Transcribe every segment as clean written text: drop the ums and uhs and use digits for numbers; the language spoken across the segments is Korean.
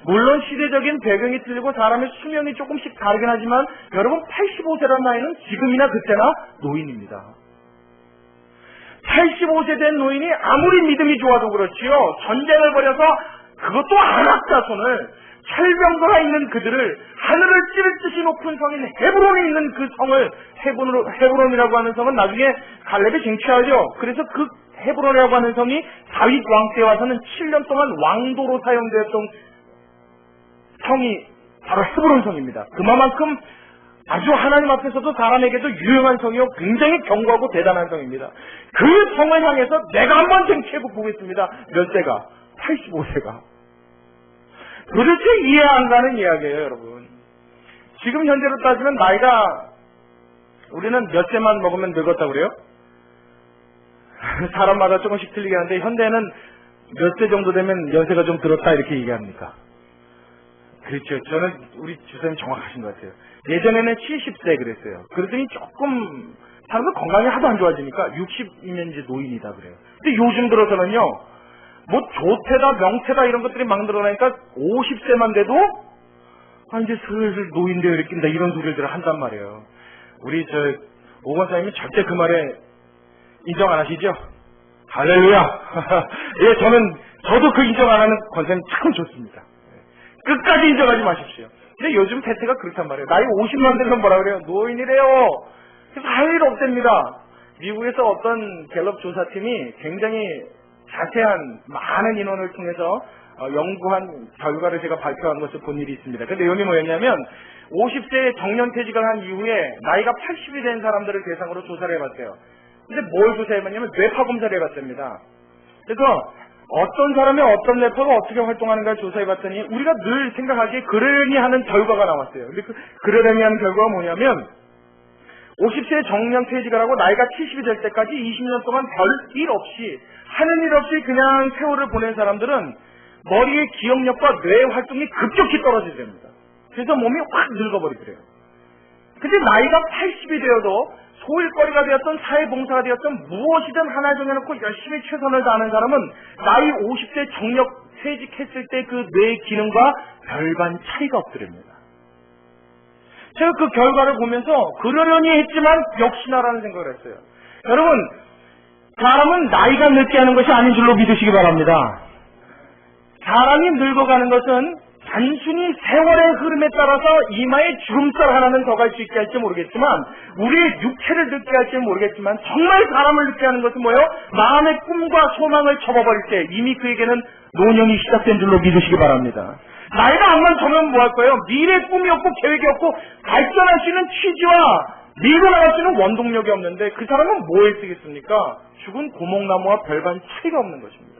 물론 시대적인 배경이 틀리고 사람의 수명이 조금씩 다르긴 하지만 여러분 85세란 나이는 지금이나 그때나 노인입니다. 85세 된 노인이 아무리 믿음이 좋아도 그렇지요. 전쟁을 벌여서 그것도 안악자손을 철병거가 있는 그들을 하늘을 찌를 듯이 높은 성인 헤브론에 있는 그 성을 헤브론이라고 하는 성은 나중에 갈렙이 쟁취하죠. 그래서 그 헤브론이라고 하는 성이 다윗 왕 때 와서는 7년 동안 왕도로 사용되었던 성이 바로 헤브론 성입니다. 그만큼 아주 하나님 앞에서도 사람에게도 유용한 성이요 굉장히 견고하고 대단한 성입니다. 그 성을 향해서 내가 한번 쟁취해 보겠습니다. 몇 세가? 85세가. 도대체 이해 안 가는 이야기예요, 여러분. 지금 현재로 따지면 나이가 우리는 몇 세만 먹으면 늙었다고 그래요? 사람마다 조금씩 틀리게 하는데 현대는 몇 세 정도 되면 연세가 좀 들었다 이렇게 얘기합니까? 그렇죠. 저는 우리 주사님 정확하신 것 같아요. 예전에는 70세 그랬어요. 그랬더니 조금 사람들 건강이 하도 안 좋아지니까 60이면 이제 노인이다 그래요. 근데 요즘 들어서는요. 뭐 조태다 명태다 이런 것들이 막 늘어나니까 50세만 돼도 이제 슬슬 노인되어 이렇게 이런 소리를 한단 말이에요. 우리 오 권사님이 절대 그 말에 인정 안 하시죠? 할렐루야. 예, 저도 그 인정 안 하는 권사님 참 좋습니다. 끝까지 인정하지 마십시오. 근데 요즘 태태가 그렇단 말이에요. 나이 50만 되면 뭐라 그래요? 노인이래요. 그래서 할 일 없답니다. 미국에서 어떤 갤럽 조사팀이 굉장히 자세한 많은 인원을 통해서 연구한 결과를 제가 발표한 것을 본 일이 있습니다. 그 내용이 뭐였냐면 50세에 정년퇴직을 한 이후에 나이가 80이 된 사람들을 대상으로 조사를 해봤어요. 근데 뭘 조사해봤냐면 뇌파 검사를 해봤습니다. 그래서 어떤 사람의 어떤 뇌파가 어떻게 활동하는가를 조사해봤더니 우리가 늘 생각하기에 그러려니 하는 결과가 나왔어요. 근데 그 그러려니 하는 결과가 뭐냐면 50세에 정년퇴직을 하고 나이가 70이 될 때까지 20년 동안 별일 없이 하는 일 없이 그냥 세월을 보낸 사람들은 머리의 기억력과 뇌 활동이 급격히 떨어지게 됩니다. 그래서 몸이 확 늙어버리더래요. 근데 나이가 80이 되어도 소일거리가 되었던 사회봉사가 되었던 무엇이든 하나 정해놓고 열심히 최선을 다하는 사람은 나이 50세 정년 퇴직했을 때 그 뇌 기능과 별반 차이가 없더랍니다. 제가 그 결과를 보면서 그러려니 했지만 역시나라는 생각을 했어요. 여러분, 사람은 나이가 늙게 하는 것이 아닌 줄로 믿으시기 바랍니다. 사람이 늙어가는 것은 단순히 세월의 흐름에 따라서 이마에 주름살 하나는 더 갈 수 있게 할지 모르겠지만 우리의 육체를 늙게 할지는 모르겠지만 정말 사람을 늙게 하는 것은 뭐예요? 마음의 꿈과 소망을 접어버릴 때 이미 그에게는 노년이 시작된 줄로 믿으시기 바랍니다. 나이가 안만 저면 뭐 할 거예요? 미래의 꿈이 없고 계획이 없고 발전할 수 있는 취지와 밀고 나갈 수 있는 원동력이 없는데 그 사람은 뭐에 쓰겠습니까? 죽은 고목나무와 별반 차이가 없는 것입니다.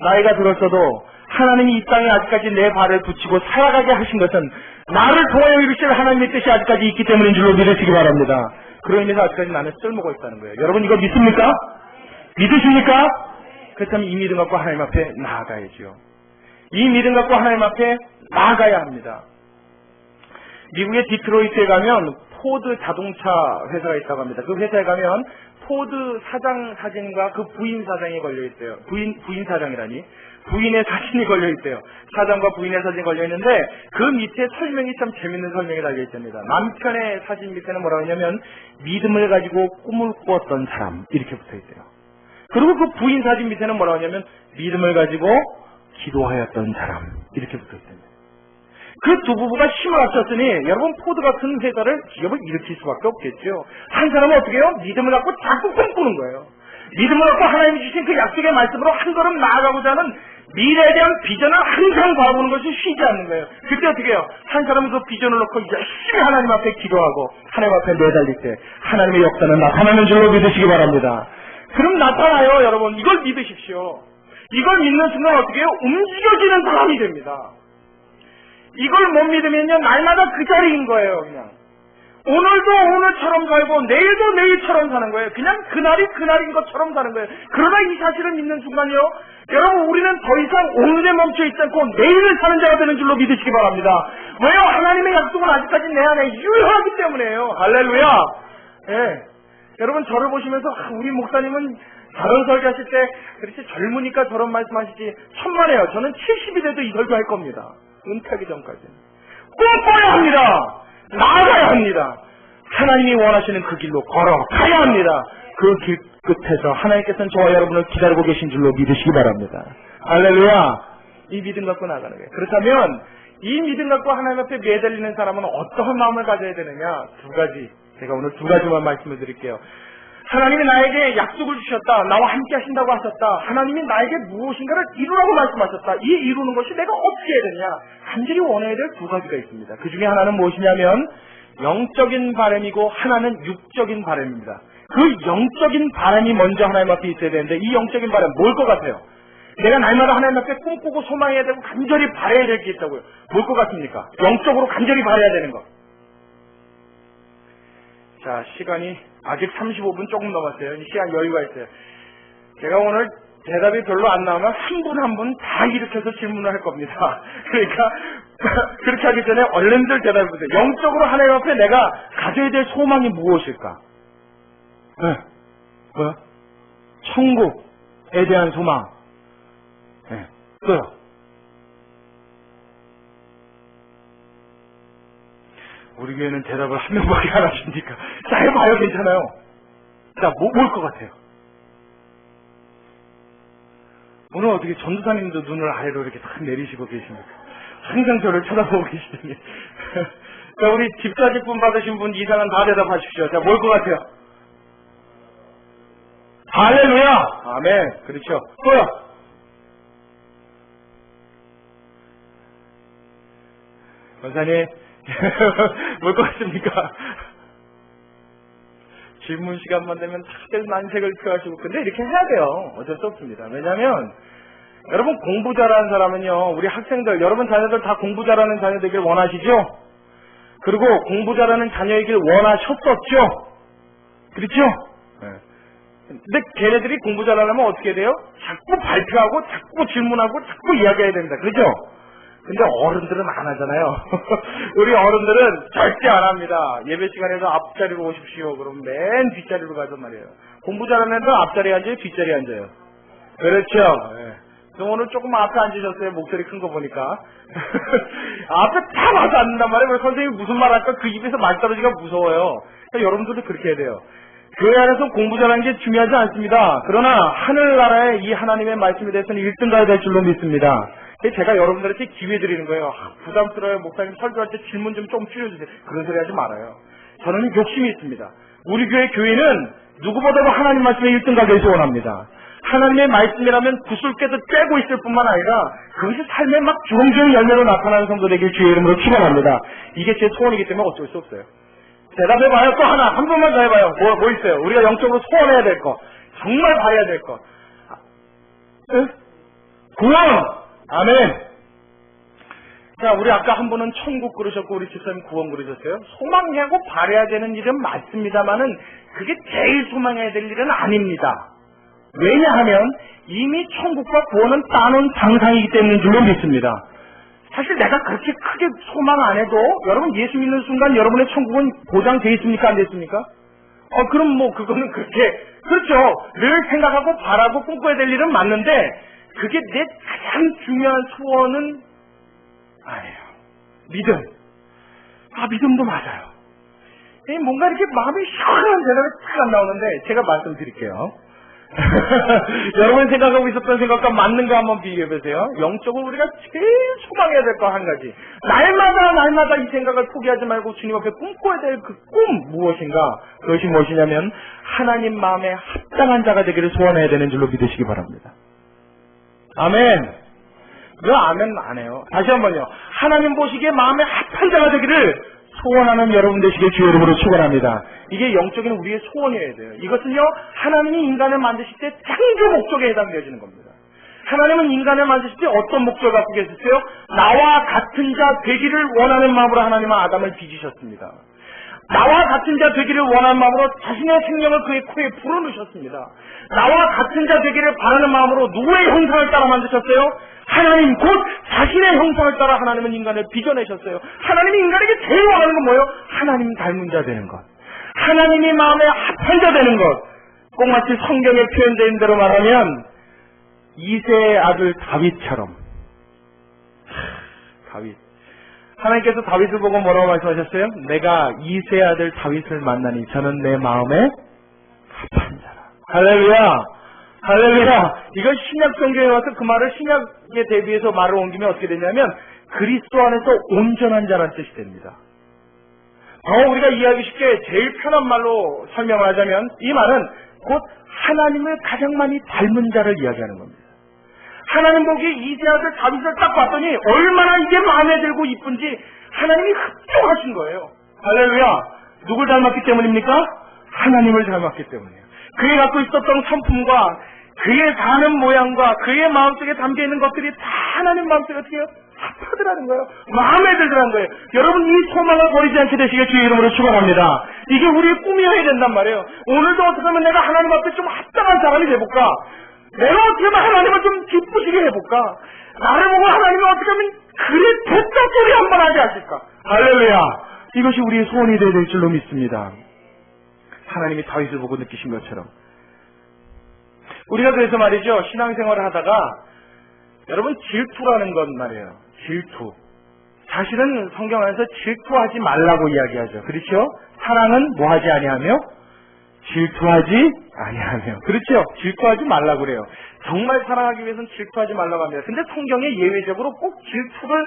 나이가 들었어도 하나님이 이 땅에 아직까지 내 발을 붙이고 살아가게 하신 것은 나를 도와여 이루실 하나님의 뜻이 아직까지 있기 때문인 줄로 믿으시기 바랍니다. 그런 의미에서 아직까지 나는 쓸모가 있다는 거예요. 여러분 이거 믿습니까? 믿으십니까? 그렇다면 이 믿음 갖고 하나님 앞에 나아가야지요. 이 믿음 갖고 하나님 앞에 나아가야 합니다. 미국의 디트로이트에 가면 포드 자동차 회사가 있다고 합니다. 그 회사에 가면 포드 사장 사진과 그 부인 사장이 걸려있어요. 부인 사장이라니. 부인의 사진이 걸려있어요. 사장과 부인의 사진이 걸려있는데 그 밑에 설명이 참 재밌는 설명이 달려있습니다. 남편의 사진 밑에는 뭐라고 하냐면 믿음을 가지고 꿈을 꾸었던 사람 이렇게 붙어있어요. 그리고 그 부인 사진 밑에는 뭐라고 하냐면 믿음을 가지고 기도하였던 사람 이렇게 붙어있습니다. 그 두 부부가 힘을 합쳤으니 여러분 포드 같은 회사를 기업을 일으킬 수밖에 없겠죠. 한 사람은 어떻게 해요? 믿음을 갖고 자꾸 꿈꾸는 거예요. 믿음을 갖고 하나님이 주신 그 약속의 말씀으로 한 걸음 나아가고자 하는 미래에 대한 비전을 항상 바라보는 것이 쉬지 않는 거예요. 그때 어떻게 해요? 한 사람은 그 비전을 놓고 열심히 하나님 앞에 기도하고 하나님 앞에 매달릴 때 하나님의 역사는 나타나는 줄로 믿으시기 바랍니다. 그럼 나타나요, 여러분. 이걸 믿으십시오. 이걸 믿는 순간 어떻게 해요? 움직여지는 사람이 됩니다. 이걸 못 믿으면요, 날마다 그 자리인 거예요, 그냥. 오늘도 오늘처럼 살고, 내일도 내일처럼 사는 거예요. 그냥 그날이 그날인 것처럼 사는 거예요. 그러나 이 사실을 믿는 순간요, 여러분, 우리는 더 이상 오늘에 멈춰 있지 않고 내일을 사는 자가 되는 줄로 믿으시기 바랍니다. 왜요? 하나님의 약속은 아직까지 내 안에 유효하기 때문에요. 할렐루야! 예. 여러분, 저를 보시면서, 우리 목사님은 저런 설교 하실 때, 그렇지 젊으니까 저런 말씀하시지, 천만에요. 저는 70이 돼도 이 설교 할 겁니다. 은퇴하기 전까지는 꿈꿔야 합니다. 나아가야 합니다. 하나님이 원하시는 그 길로 걸어가야 합니다. 그 길 끝에서 하나님께서는 저와 여러분을 기다리고 계신 줄로 믿으시기 바랍니다. 할렐루야. 이 믿음 갖고 나가는 거예요. 그렇다면 이 믿음 갖고 하나님 앞에 매달리는 사람은 어떠한 마음을 가져야 되느냐? 두 가지. 제가 오늘 두 가지만 말씀을 드릴게요. 하나님이 나에게 약속을 주셨다. 나와 함께 하신다고 하셨다. 하나님이 나에게 무엇인가를 이루라고 말씀하셨다. 이 이루는 것이 내가 어떻게 해야 되냐? 간절히 원해야 될 두 가지가 있습니다. 그 중에 하나는 무엇이냐면 영적인 바람이고 하나는 육적인 바람입니다. 그 영적인 바람이 먼저 하나님 앞에 있어야 되는데 이 영적인 바람 뭘 것 같아요? 내가 날마다 하나님 앞에 꿈꾸고 소망해야 되고 간절히 바라야 될 게 있다고요. 뭘 것 같습니까? 영적으로 간절히 바라야 되는 것. 자, 시간이 아직 35분 조금 넘었어요. 시간 여유가 있어요. 제가 오늘 대답이 별로 안 나오면 한 분 한 분 다 일으켜서 질문을 할 겁니다. 그러니까 그렇게 하기 전에 얼른들 대답해 보세요. 영적으로 하나님 앞에 내가 가져야 될 소망이 무엇일까? 네. 뭐야? 천국에 대한 소망. 네. 또요. 우리 교회는 대답을 한 명밖에 안 하십니까? 자, 해봐요. 괜찮아요. 자, 뭘 것 같아요? 오늘 어떻게 전도사님도 눈을 아래로 이렇게 탁 내리시고 계십니까? 항상 저를 쳐다보고 계시더니. 자, 우리 집사직분 받으신 분 이상은 다 대답하십시오. 자, 뭘 것 같아요? 할렐루야! 아멘. 그렇죠. 또요. 권사님, 뭘 것 같습니까? 질문 시간만 되면 다들 난색을 표하시고, 근데 이렇게 해야 돼요. 어쩔 수 없습니다. 왜냐면, 여러분 공부 잘하는 사람은요, 우리 학생들, 여러분 자녀들 다 공부 잘하는 자녀 되길 원하시죠? 그리고 공부 잘하는 자녀이길 원하셨었죠? 그렇죠? 네. 근데 걔네들이 공부 잘하려면 어떻게 돼요? 자꾸 발표하고, 자꾸 질문하고, 자꾸 이야기해야 됩니다. 그렇죠? 근데 어른들은 안 하잖아요. 우리 어른들은 절대 안 합니다. 예배 시간에도 앞자리로 오십시오. 그럼 맨 뒷자리로 가단 말이에요. 공부 잘하는 애들은 앞자리에 앉아요? 뒷자리에 앉아요? 그렇죠. 네. 그럼 오늘 조금 앞에 앉으셨어요. 목소리 큰 거 보니까. 앞에 다 와서 앉는단 말이에요. 선생님이 무슨 말 할까 그 입에서 말 떨어지기가 무서워요. 그러니까 여러분들도 그렇게 해야 돼요. 교회 안에서 공부 잘하는 게 중요하지 않습니다. 그러나 하늘나라의 이 하나님의 말씀에 대해서는 1등가야 될 줄로 믿습니다. 제가 여러분들한테 기회 드리는 거예요. 부담스러워요. 목사님 설교할 때 질문 좀 줄여주세요. 그런 소리 하지 말아요. 저는 욕심이 있습니다. 우리 교회는 누구보다도 하나님 말씀에 1등가길 소원합니다. 하나님의 말씀이라면 구슬깨도 꿰고 있을 뿐만 아니라 그것이 삶의 막 주렁주렁 열매로 나타나는 성도 되길 주의 이름으로 축원합니다. 이게 제 소원이기 때문에 어쩔 수 없어요. 대답해봐요. 또 하나. 한 번만 더 해봐요. 뭐 있어요? 우리가 영적으로 소원해야 될 거. 정말 바라야 될 거. 네? 구원! 아멘! 자, 우리 아까 한 분은 천국 그러셨고, 우리 집사님 구원 그러셨어요. 소망하고 바라야 되는 일은 맞습니다만은, 그게 제일 소망해야 될 일은 아닙니다. 왜냐하면, 이미 천국과 구원은 따놓은 장상이기 때문인 줄로 믿습니다. 사실 내가 그렇게 크게 소망 안 해도 여러분 예수 믿는 순간 여러분의 천국은 보장되어 있습니까? 안 됐습니까? 그럼 뭐 그거는 그렇게 그렇죠. 늘 생각하고 바라고 꿈꿔야 될 일은 맞는데 그게 내 가장 중요한 소원은 아니에요. 믿음. 믿음도 맞아요. 뭔가 이렇게 마음이 시원한 대답이 딱 안 나오는데 제가 말씀드릴게요. 여러분 생각하고 있었던 생각과 맞는 거 한번 비교해보세요. 영적으로 우리가 제일 소망해야 될 거 한 가지. 날마다 이 생각을 포기하지 말고 주님 앞에 꿈꿔야 될 그 꿈 무엇인가? 그것이 무엇이냐면 하나님 마음에 합당한 자가 되기를 소원해야 되는 줄로 믿으시기 바랍니다. 아멘. 왜 아멘 안 해요? 다시 한번요. 하나님 보시기에 마음에 합한 자가 되기를 소원하는 여러분 되시길 주의 이름으로 축원합니다. 이게 영적인 우리의 소원이어야 돼요. 이것은요, 하나님이 인간을 만드실 때 창조 목적에 해당되어지는 겁니다. 하나님은 인간을 만드실 때 어떤 목적을 갖고 계셨어요? 나와 같은 자 되기를 원하는 마음으로 하나님은 아담을 빚으셨습니다. 나와 같은 자 되기를 원하는 마음으로 자신의 생명을 그의 코에 불어넣으셨습니다. 나와 같은 자 되기를 바라는 마음으로 누구의 형상을 따라 만드셨어요? 하나님 곧 자신의 형상을 따라 하나님은 인간을 빚어내셨어요. 하나님이 인간에게 제일 원하는 건 뭐예요? 하나님 닮은 자 되는 것. 하나님이 마음에 합한 자 되는 것. 꼭 마치 성경에 표현된 대로 말하면 이새의 아들 다윗처럼 다윗. 하나님께서 다윗을 보고 뭐라고 말씀하셨어요? 내가 이새의 아들 다윗을 만나니 저는 내 마음에 합한 자라. 할렐루야! 할렐루야! 이건 신약 성경에 와서 그 말을 신약에 대비해서 말을 옮기면 어떻게 되냐면 그리스도 안에서 온전한 자라는 뜻이 됩니다. 더 우리가 이해하기 쉽게 제일 편한 말로 설명을 하자면 이 말은 곧 하나님을 가장 많이 닮은 자를 이야기하는 겁니다. 하나님 보기에 이새의 아들 다윗을 딱 봤더니 얼마나 이게 마음에 들고 이쁜지 하나님이 흡족하신 거예요. 할렐루야! 누굴 닮았기 때문입니까? 하나님을 닮았기 때문이에요. 그의 갖고 있었던 성품과 그의 사는 모양과 그의 마음속에 담겨있는 것들이 다 하나님 마음속에 어떻게 해요? 합하더라는 거예요. 마음에 들더라는 거예요. 여러분 이 소망을 버리지 않게 되시길 주의 이름으로 축원합니다. 이게 우리의 꿈이어야 된단 말이에요. 오늘도 어떻게 하면 내가 하나님 앞에 좀 합당한 사람이 돼볼까? 내가 어떻게 하면 하나님을 좀 기쁘시게 해볼까? 나를 보고 하나님이 어떻게 하면 그래 됐다 소리 한번 하지 않을까? 할렐루야! 이것이 우리의 소원이 되어야 될 줄로 믿습니다. 하나님이 다윗을 보고 느끼신 것처럼 우리가 그래서 말이죠. 신앙생활을 하다가 여러분 질투라는 것 말이에요. 질투. 사실은 성경 안에서 질투하지 말라고 이야기하죠. 그렇죠? 사랑은 뭐하지 아니하며 질투하지 아니하며. 그렇죠? 질투하지 말라고 그래요. 정말 사랑하기 위해서는 질투하지 말라고 합니다. 근데 성경에 예외적으로 꼭 질투를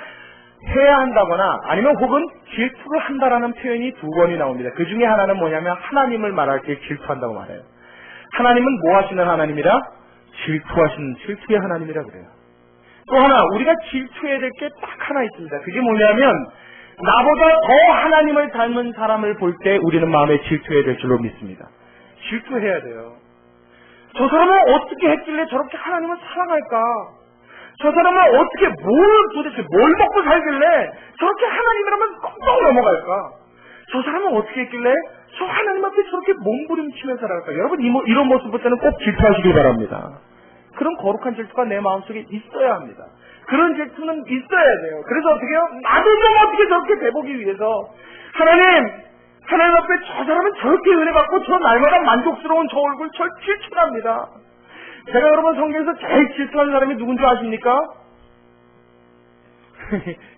해야 한다거나 아니면 혹은 질투를 한다라는 표현이 두 번이 나옵니다. 그 중에 하나는 뭐냐면 하나님을 말할 때 질투한다고 말해요. 하나님은 뭐 하시는 하나님이라? 질투의 하나님이라 그래요. 또 하나 우리가 질투해야 될 게 딱 하나 있습니다. 그게 뭐냐면 나보다 더 하나님을 닮은 사람을 볼 때 우리는 마음에 질투해야 될 줄로 믿습니다. 질투해야 돼요. 저 사람은 어떻게 했길래 저렇게 하나님을 사랑할까? 저 사람은 어떻게 도대체 뭘 먹고 살길래 저렇게 하나님이라면 깜짝 넘어갈까? 저 사람은 어떻게 했길래 저 하나님 앞에 저렇게 몸부림치면서 살아갈까? 여러분 이런 모습 볼 때는 꼭 질투하시기 바랍니다. 그런 거룩한 질투가 내 마음속에 있어야 합니다. 그런 질투는 있어야 돼요. 그래서 어떻게 해요? 나도 좀 어떻게 저렇게 돼보기 위해서 하나님 앞에 저 사람은 저렇게 은혜 받고 저 날마다 만족스러운 저 얼굴 저 질투합니다. 제가 여러분 성경에서 제일 질투하는 사람이 누군지 아십니까?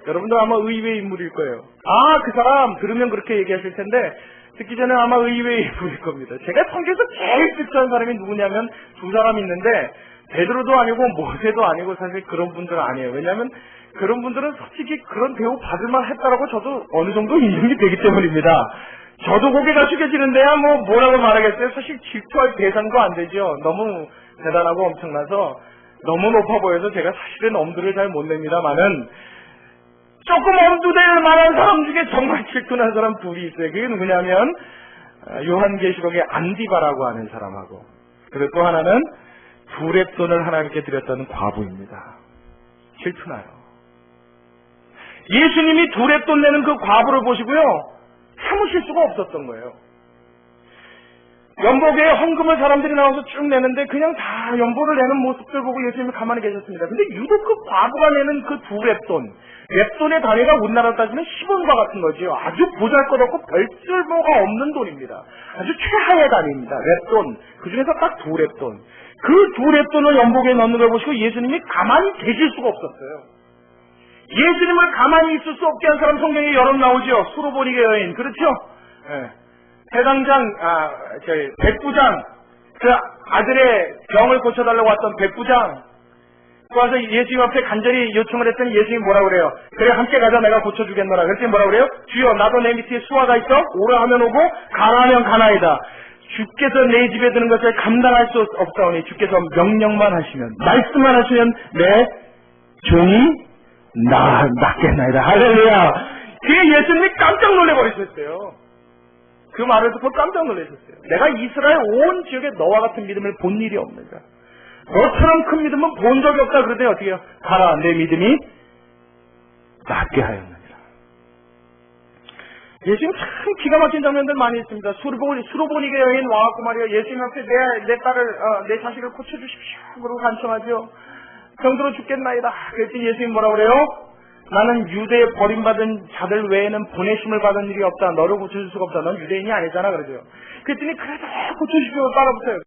여러분들 아마 의외의 인물일 거예요. 그 사람 들으면 그렇게 얘기하실 텐데 듣기 전에 아마 의외의 인물일 겁니다. 제가 성경에서 제일 질투하는 사람이 누구냐면 두 사람 있는데 베드로도 아니고 모세도 아니고 사실 그런 분들은 아니에요. 왜냐하면 그런 분들은 솔직히 그런 대우 받을만 했다라고 저도 어느 정도 인정이 되기 때문입니다. 저도 고개가 숙여지는데야 뭐라고 말하겠어요. 사실 질투할 대상도 안 되죠. 너무 대단하고 엄청나서 너무 높아 보여서 제가 사실은 엄두를 잘 못 냅니다만은 조금 엄두될 만한 사람 중에 정말 질투난 사람 둘이 있어요. 그게 누구냐면 요한계시록의 안디바라고 하는 사람하고 그리고 또 하나는 두 랩돈을 하나님께 드렸던 과부입니다. 질투나요. 예수님이 두 랩돈 내는 그 과부를 보시고요. 참으실 수가 없었던 거예요. 연복에 헌금을 사람들이 나와서 쭉 내는데 그냥 다 연복을 내는 모습들 보고 예수님이 가만히 계셨습니다. 근데 유독 그 과부가 내는 그 두 랩돈의 단위가 우리나라로 따지면 10원과 같은 거죠. 아주 보잘것없고 별쓸모가 없는 돈입니다. 아주 최하의 단위입니다. 랩돈. 그 중에서 딱 두 랩돈. 그 두 랩돈을 연복에 넣는 걸 보시고 예수님이 가만히 계실 수가 없었어요. 예수님을 가만히 있을 수 없게 한 사람 성경에 여러 나오죠. 수로보니게 여인. 그렇죠? 백부장, 그 아들의 병을 고쳐달라고 왔던 백부장, 그 와서 예수님 앞에 간절히 요청을 했더니 예수님이 뭐라고 그래요? 그래, 함께 가자, 내가 고쳐주겠노라. 그랬더니 뭐라고 그래요? 주여, 나도 내 밑에 수하가 있어? 오라 하면 오고, 가라 하면 가나이다. 주께서 내 집에 드는 것을 감당할 수 없사오니 주께서 명령만 하시면, 말씀만 하시면 내 종이 낫겠나이다. 할렐루야. 그게 예수님이 깜짝 놀래버리셨어요. 그 말을 듣고 깜짝 놀라셨어요. 내가 이스라엘 온 지역에 너와 같은 믿음을 본 일이 없는가. 너처럼 큰 믿음은 본 적이 없다. 그러더니 어떻게 해요? 가라, 내 믿음이 낫게 하였느니라. 예수님 참 기가 막힌 장면들 많이 있습니다. 수로보니게 여인 와갖고 말이야. 예수님 앞에 내 딸을, 내 자식을 고쳐주십시오. 그러고 간청하죠. 병들어 죽겠나이다. 그랬더니 예수님 뭐라고 그래요? 나는 유대에 버림받은 자들 외에는 보내심을 받은 일이 없다. 너를 고쳐줄 수가 없다. 넌 유대인이 아니잖아. 그러죠. 그랬더니 그래도 고쳐주십시오. 따라붙어요.